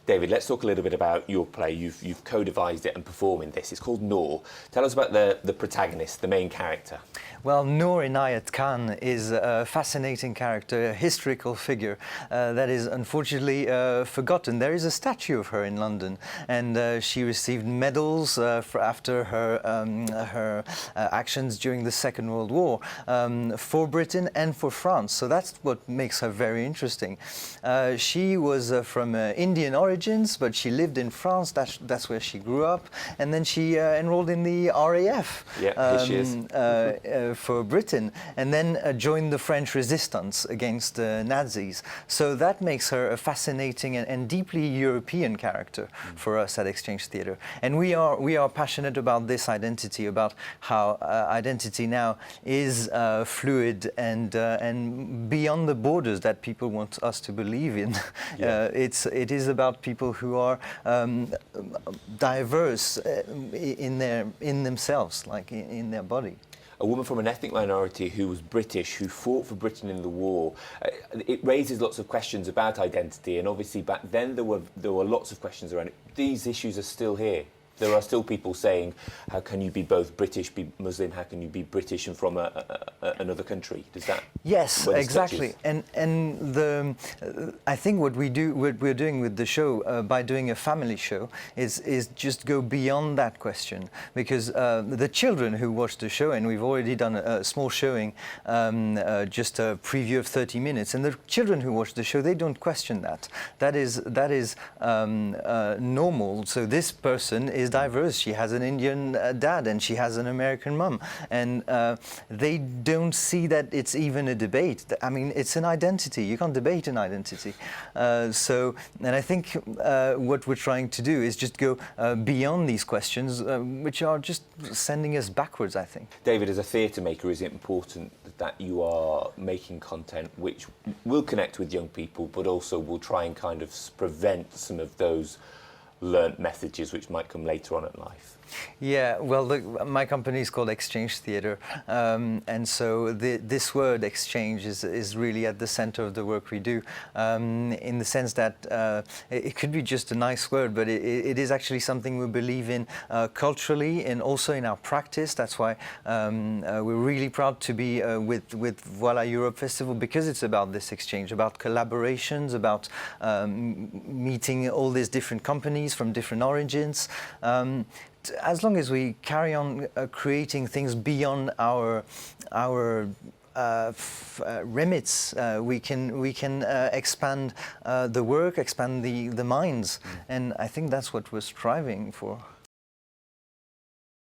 David, let's talk a little bit about your play. You've co-devised it and performing this. It's called Noor. Tell us about the protagonist, the main character. Well, Noor Inayat Khan is a fascinating character, a historical figure that is unfortunately forgotten. There is a statue of her in London, and she received medals after her actions during the Second World War for Britain and for France. So that's what makes her very interesting. She was from Indian origins, but she lived in France. That's where she grew up, and then she enrolled in the RAF. Yeah, here she is. For Britain, and then joined the French resistance against Nazis. So that makes her a fascinating and deeply European character for us at Exchange Theatre. And we are passionate about this identity, about how identity now is fluid and beyond the borders that people want us to believe in. Yeah. It is about people who are diverse in themselves, like in their body. A woman from an ethnic minority who was British, who fought for Britain in the war. It raises lots of questions about identity, and obviously back then there were lots of questions around it. These issues are still here. There are still people saying, how can you be both British, be Muslim, how can you be British and from another country? Does that... Yes, exactly. And I think what we're doing with the show, by doing a family show, is just go beyond that question. Because the children who watch the show, and we've already done a small showing, just a preview of 30 minutes, and the children who watch the show, they don't question that. That is normal. So this person is diverse. She has an Indian dad and she has an American mum, and they don't see that it's even a debate. I mean, it's an identity. You can't debate an identity. And I think what we're trying to do is just go beyond these questions, which are just sending us backwards, I think. David, as a theatre maker, is it important that you are making content which will connect with young people, but also will try and kind of prevent some of those learnt messages which might come later on in life? Yeah, well, my company is called Exchange Theatre, and so this word exchange is really at the center of the work we do, in the sense that it could be just a nice word, but it is actually something we believe in culturally and also in our practice. That's why we're really proud to be with Voila Europe Festival, because it's about this exchange, about collaborations, about meeting all these different companies from different origins. As long as we carry on creating things beyond our remits, we can expand the work, expand the minds, and I think that's what we're striving for.